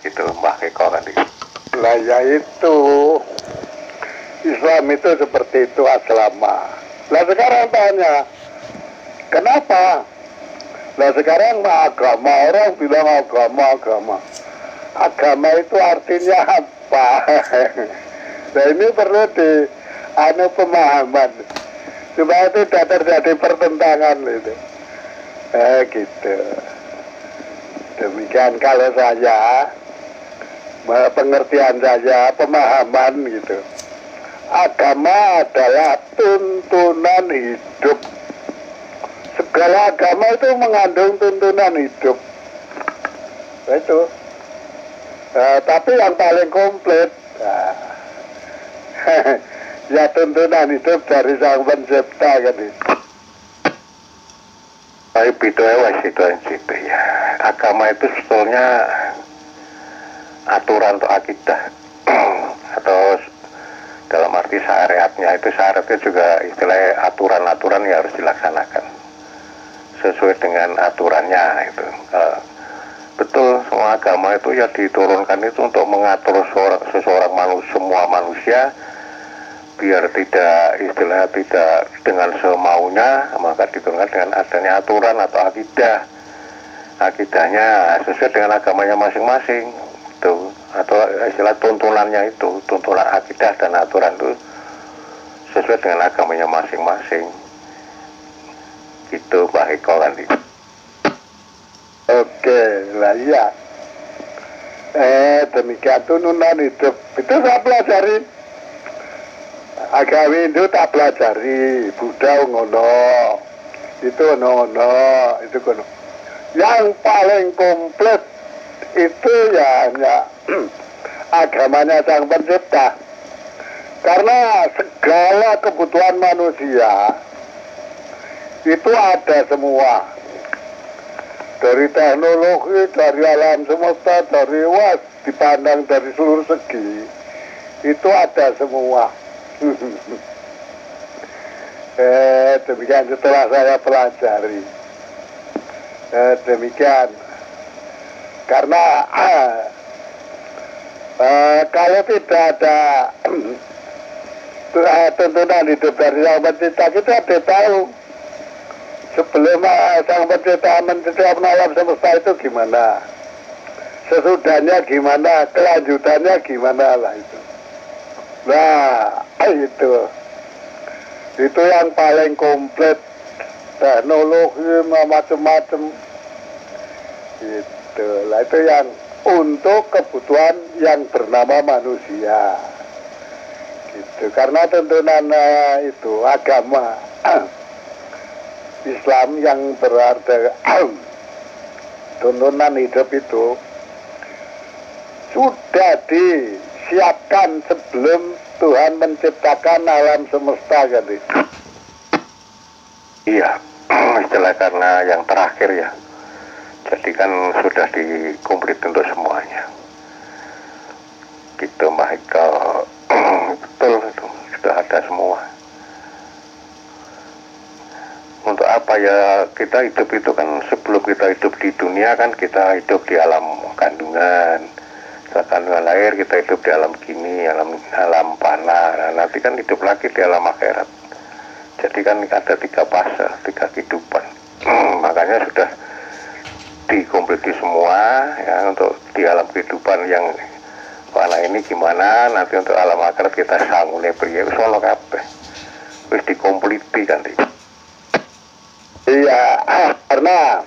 gitu Mbah Eko kan. Lah ya itu Islam itu seperti itu aslama. Lah sekarang tanya, kenapa? Lah sekarang agama, orang bilang agama. Agama itu artinya apa? Nah ini perlu pemahaman supaya tidak terjadi pertentangan gitu. Gitu. Demikian kalau saya, pengertian saya, pemahaman gitu. Agama adalah tuntunan hidup. Segala agama itu mengandung tuntunan hidup. Itu. Tapi yang paling komplit, ya tuntunan hidup dari Sang Pencipta kan itu. Tapi itu ya. Agama itu sebetulnya aturan atau akidah atau dalam arti syariatnya juga istilahnya aturan-aturan yang harus dilaksanakan sesuai dengan aturannya itu. Betul, semua agama itu ya diturunkan itu untuk mengatur semua manusia biar tidak dengan semaunya, maka diturunkan dengan adanya aturan atau akidahnya sesuai dengan agamanya masing-masing itu, atau istilah tuntunannya itu, tuntunan akidah dan aturan itu sesuai dengan agamanya masing-masing gitu Pak Eko kan. Oke, lah iya. Demikian tuntunan hidup itu saya pelajari. Agama Hindu tak pelajari, Buddha ngono, itu ngono, itu ngono. Yang paling komplit itu ya hanya agamanya Sang Pencipta. Karena segala kebutuhan manusia itu ada semua. Dari teknologi, dari alam semesta, dari dipandang dari seluruh segi, itu ada semua. Demikian setelah saya pelajari. Demikian. Karena kalau tidak ada tuntunan hidup dari Sang Pencipta, kita tidak tahu sebelum Sang Pencipta menciptakan alam semesta itu gimana, sesudahnya gimana, kelanjutannya gimana lah itu. Nah itu yang paling komplit, teknologi macam-macam gitu lah, itu yang untuk kebutuhan yang bernama manusia gitu. Karena tuntunan itu agama Islam yang berarti tuntunan hidup itu sudah disiapkan sebelum Tuhan menciptakan alam semesta kan. Iya, istilah karena yang terakhir ya. Jadi kan sudah dikomplit untuk semuanya. Gitu Mbak Eko. Betul itu, sudah ada semua. Untuk apa ya kita hidup itu kan, sebelum kita hidup di dunia kan kita hidup di alam kandungan. Setelah kandungan lahir kita hidup di alam gini, alam panah. Nah, nanti kan hidup lagi di alam akhirat. Jadi kan ada 3 fase, 3 kehidupan. Makanya sudah dikompleti semua ya, untuk di alam kehidupan yang panah ini gimana, nanti untuk alam akhirat kita sangune priye wis ono kabeh. Wis dikompleti kan. Iya, karena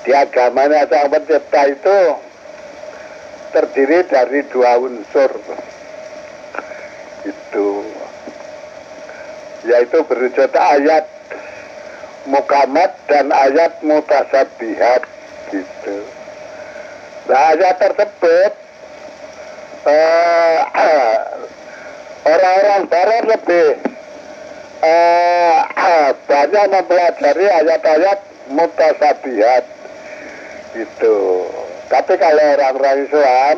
di agamanya Sang Pencipta itu terdiri dari 2 unsur itu, yaitu berwujud ayat mukamat dan ayat mutasabihat gitu. Nah, ayat tersebut orang-orang barat lebih banyak mempelajari ayat-ayat mutasabihat gitu. Tapi kalau orang-orang Islam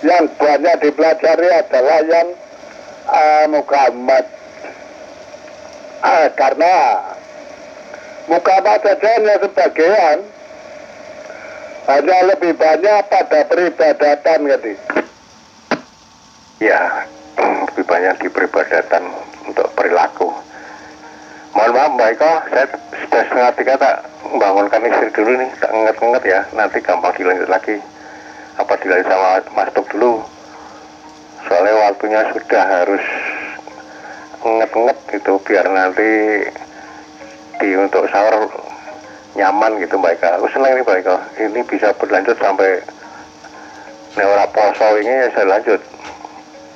yang banyak dipelajari adalah yang mukamat. Karena mukamat saja hanya sebagian hanya lebih banyak pada peribadatan gitu. Ya, lebih banyak di peribadatan untuk perilaku. Mohon maaf Mbak Eko, saya sudah setengah 3 tak membangunkan istri dulu nih, tak nget-nget ya, nanti gampang dilanjut lagi. Apa dilanjut sama Mas Tuk dulu? Soalnya waktunya sudah harus nget-nget gitu, biar nanti untuk sahur nyaman gitu Mbak Eka. Aku senang nih Mbak Eka, ini bisa berlanjut sampai neora poso ini ya saya lanjut.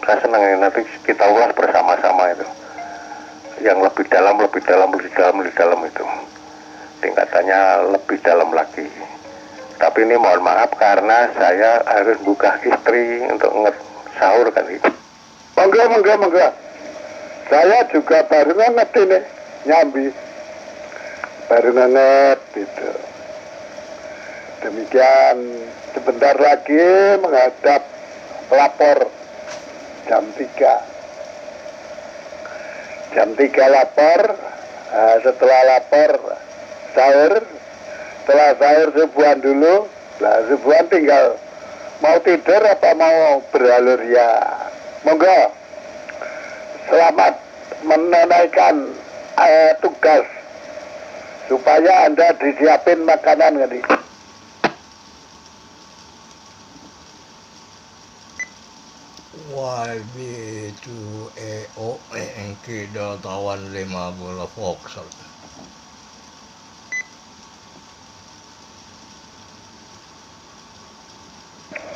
Saya senang ini, nanti kita ulas bersama-sama itu. Yang lebih dalam itu. Tingkatannya lebih dalam lagi. Tapi ini mohon maaf karena saya harus buka istri untuk sahur kan itu. Monggo. Saya juga baru nget ini, nyambi. Baru nget gitu. Demikian, sebentar lagi menghadap lapor jam 3. Jam 3 lapor, setelah lapor sahur, setelah sahur subuhan dulu. Nah, subuhan tinggal mau tidur apa mau beralur ya. Monggo, selamat menunaikan tugas supaya Anda disiapin makanan gini. YB2EO Yankee Delta 15 Golf Foxtrot.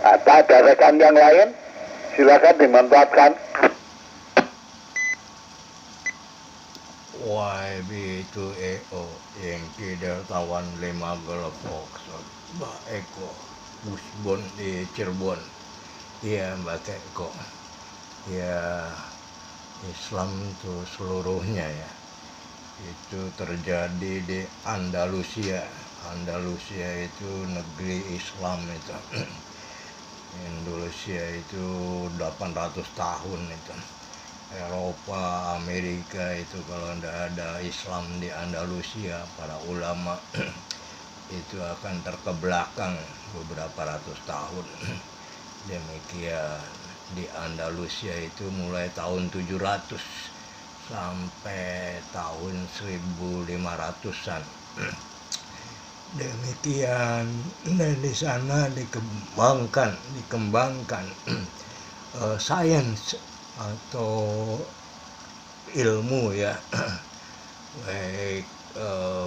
Ada rekan yang lain? Silakan dimanfaatkan. YB2EO Yankee Delta 15 Golf Foxtrot. Mbak Eko, Busbon di Cirebon. Iya Mbak Eko, ya Islam itu seluruhnya ya, itu terjadi di Andalusia. Andalusia itu negeri Islam itu. Indonesia itu 800 tahun itu. Eropa, Amerika itu kalau tidak ada Islam di Andalusia, para ulama itu akan terkebelakang beberapa ratus tahun. Demikian di Andalusia itu mulai tahun 700 sampai tahun 1500-an. Demikian, dan di sana dikembangkan sains atau ilmu ya, baik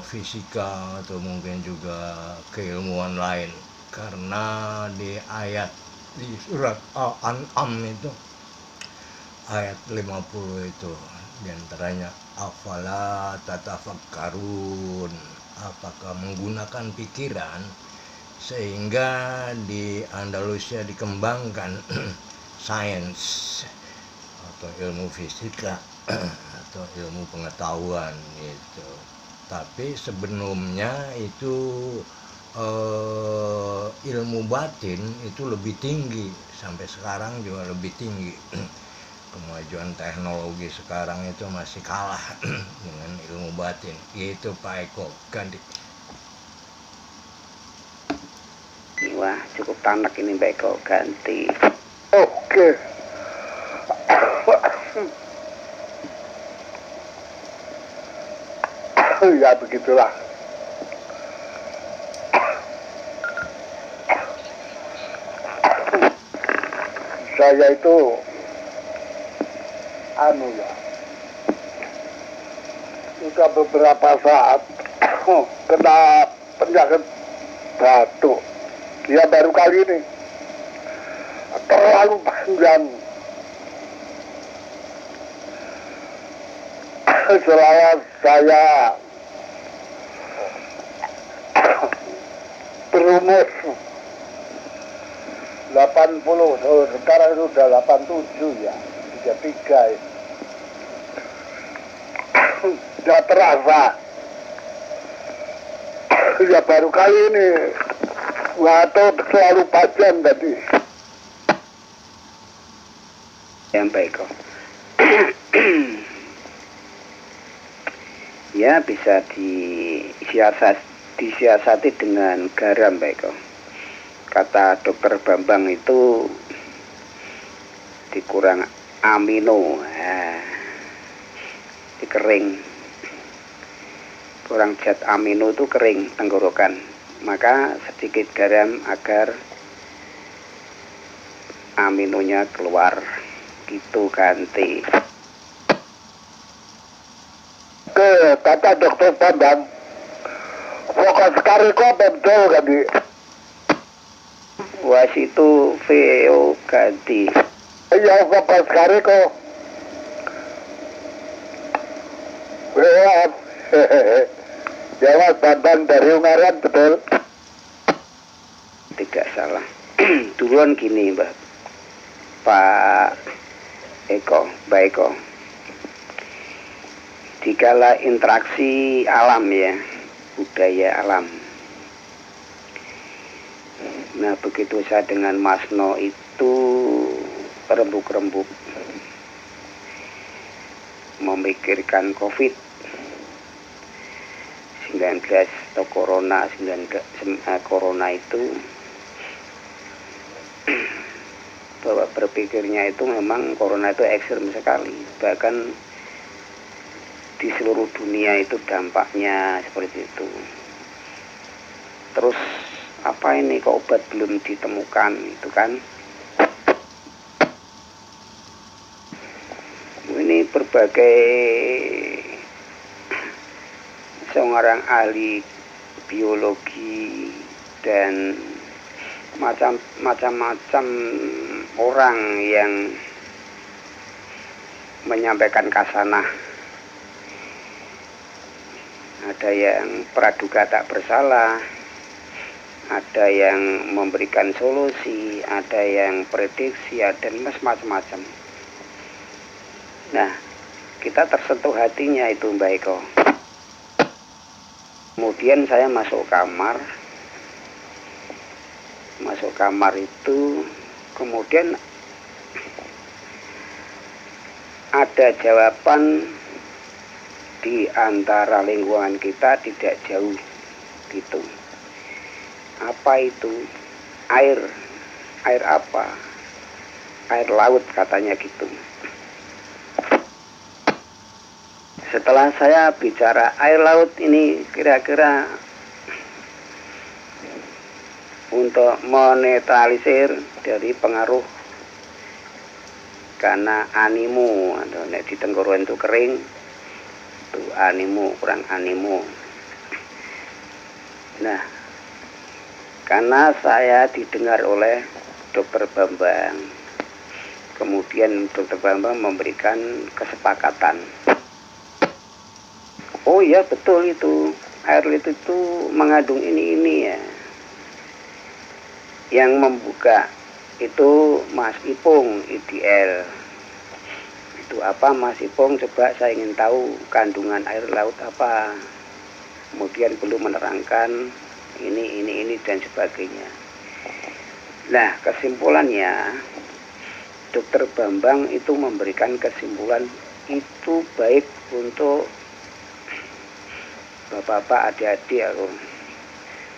fisika atau mungkin juga keilmuan lain, karena di surat Al-An'am itu ayat 50 itu diantaranya afala tatafakkarun, apakah menggunakan pikiran, sehingga di Andalusia dikembangkan sains atau ilmu fisika atau ilmu pengetahuan gitu. Tapi sebelumnya itu ilmu batin itu lebih tinggi, sampai sekarang juga lebih tinggi. Kemajuan teknologi sekarang itu masih kalah dengan ilmu batin. Itu Pak Eko, ganti. Wah, cukup tanak ini Pak Eko, ganti. Oke. Ya begitulah. Saya itu sudah beberapa saat kena penyakit batuk. Ya baru kali ini terlalu panjang. Selama saya berumur 80, sekarang sudah 87 ya, 33 ya. Sudah terasa. Ya baru kali ini atau selalu panjang tadi. Ya baik kok. Ya bisa disiasati dengan garam baik kok. kata dokter Bambang itu dikurang amino, kering, kurang zat amino itu kering tenggorokan, maka sedikit garam agar aminonya keluar, gitu ganti. Ke kata dokter Bambang, fokus kariko betul ganti. Was itu VO ganti. Iya, fokus kariko. Wah, ya Mas Bambang dari Ungaran betul. Tidak salah. Duluan gini Mbak, Pak Eko, Mbak Eko. Dikala interaksi alam ya, budaya alam. Nah begitu saya dengan Mas No itu rembuk-rembuk memikirkan COVID-19 atau Corona itu, bahwa berpikirnya itu memang Corona itu ekstrem sekali, bahkan di seluruh dunia itu dampaknya seperti itu. Terus apa ini kok obat belum ditemukan itu kan? Ini berbagai seorang ahli biologi dan macam-macam orang yang menyampaikan kasanah. Ada yang praduga tak bersalah, ada yang memberikan solusi, ada yang prediksi, dan macam-macam. Nah, kita tersentuh hatinya itu Mbak Eko. Kemudian saya masuk kamar itu, kemudian ada jawaban di antara lingkungan kita tidak jauh gitu. Apa itu? Air apa? Air laut katanya gitu. Setelah saya bicara air laut ini kira-kira untuk menetralisir dari pengaruh karena animo atau di tenggorokan itu kering, itu animo, kurang animo. Nah, karena saya didengar oleh dokter Bambang, kemudian dokter Bambang memberikan kesepakatan. Oh ya betul itu, air itu mengandung ini ya. Yang membuka itu Mas Ipung IDL. Itu apa Mas Ipung? Coba saya ingin tahu kandungan air laut apa. Kemudian belum menerangkan ini dan sebagainya. Nah kesimpulannya dokter Bambang itu memberikan kesimpulan itu baik untuk bapak-bapak, adik-adik atau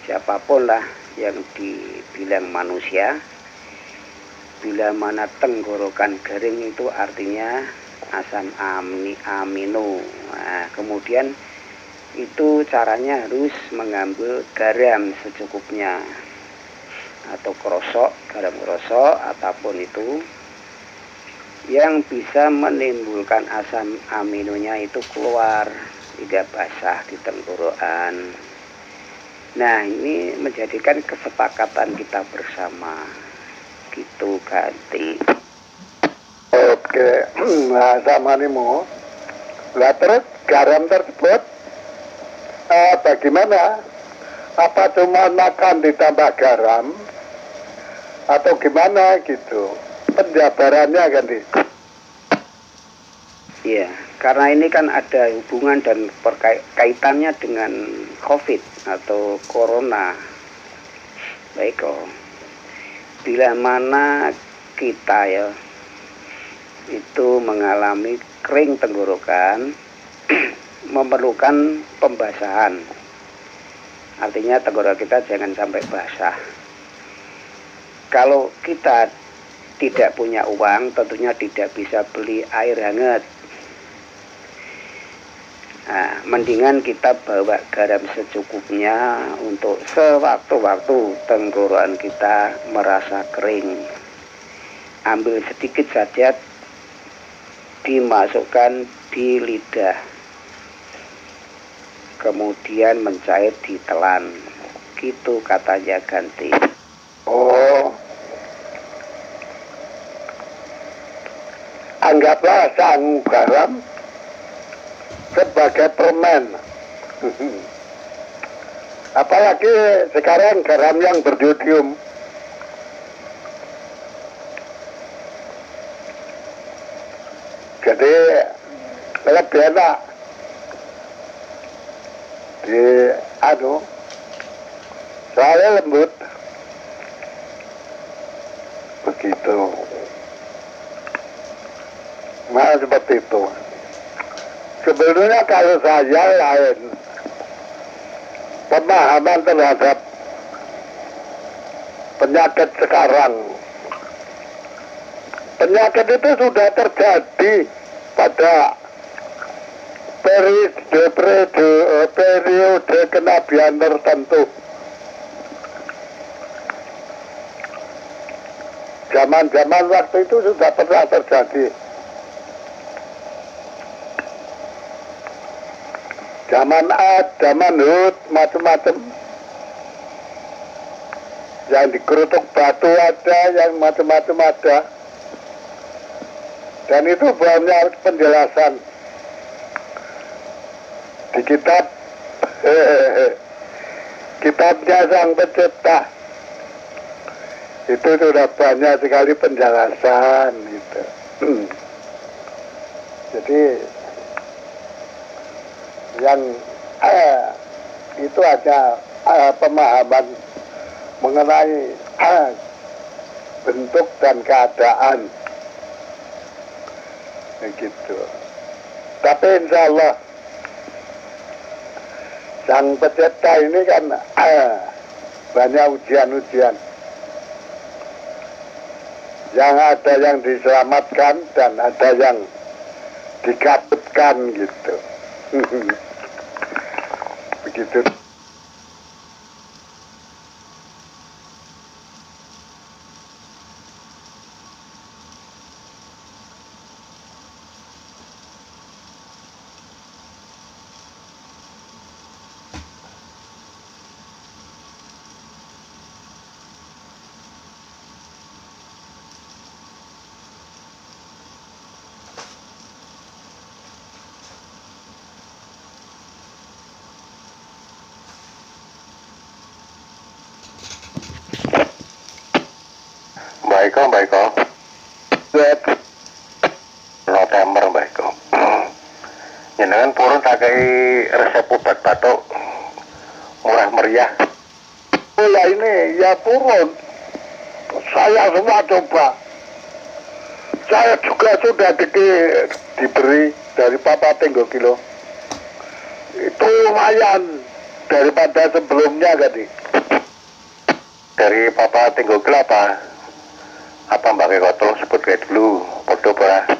siapapun lah yang dibilang manusia. Bila mana tenggorokan garing itu artinya asam amino. Nah, kemudian itu caranya harus mengambil garam secukupnya atau garam krosok ataupun itu yang bisa menimbulkan asam aminonya itu keluar, tidak basah di tenggorokan. Nah ini menjadikan kesepakatan kita bersama gitu ganti. Oke, nah sama nimu. Lah terus garam tersebut bagaimana? Apa cuma makan ditambah garam atau gimana gitu? Penjabarannya kan Iya, karena ini kan ada hubungan dan kaitannya dengan COVID atau Corona. Baik kok. Bila mana kita ya itu mengalami kering tenggorokan, memerlukan pembasahan. Artinya tenggorokan kita jangan sampai basah. Kalau kita tidak punya uang, tentunya tidak bisa beli air hangat. Nah, mendingan kita bawa garam secukupnya untuk sewaktu-waktu tenggorokan kita merasa kering. Ambil sedikit saja, dimasukkan di lidah, kemudian mencair ditelan. Gitu katanya ganti. Oh, anggaplah sangu garam sebagai permen. Apalagi sekarang garam yang berjodium. Jadi lebih enak di soalnya lembut. Begitu. Nah, seperti itu. Sebenarnya kalau saya lain pemahaman terhadap penyakit sekarang. Penyakit itu sudah terjadi pada periode kenabian tertentu. Zaman-zaman waktu itu sudah pernah terjadi. Zaman Ad, zaman Hud, macam-macam. Yang dikerutuk batu ada, yang macam-macam ada. Dan itu banyak penjelasan di kitabnya Sang Pencipta. Itu sudah banyak sekali penjelasan gitu. Jadi yang itu ada pemahaman mengenai bentuk dan keadaan begitu. Tapi insya Allah Sang Pencipta ini kan banyak ujian-ujian. Yang ada yang diselamatkan dan ada yang dikabutkan gitu. Begitu. Baik kok. November baik kok. Jenengan purun pakai resep obat batuk murah meriah. Oh ya ini ya purun. Saya semua coba. Saya juga sudah diberi dari Papa Tenggo Kilo. Itu lumayan daripada sebelumnya tadi. Dari Papa Tenggo Kilo apa Mbak Koto sebut kayak dulu, foto apa?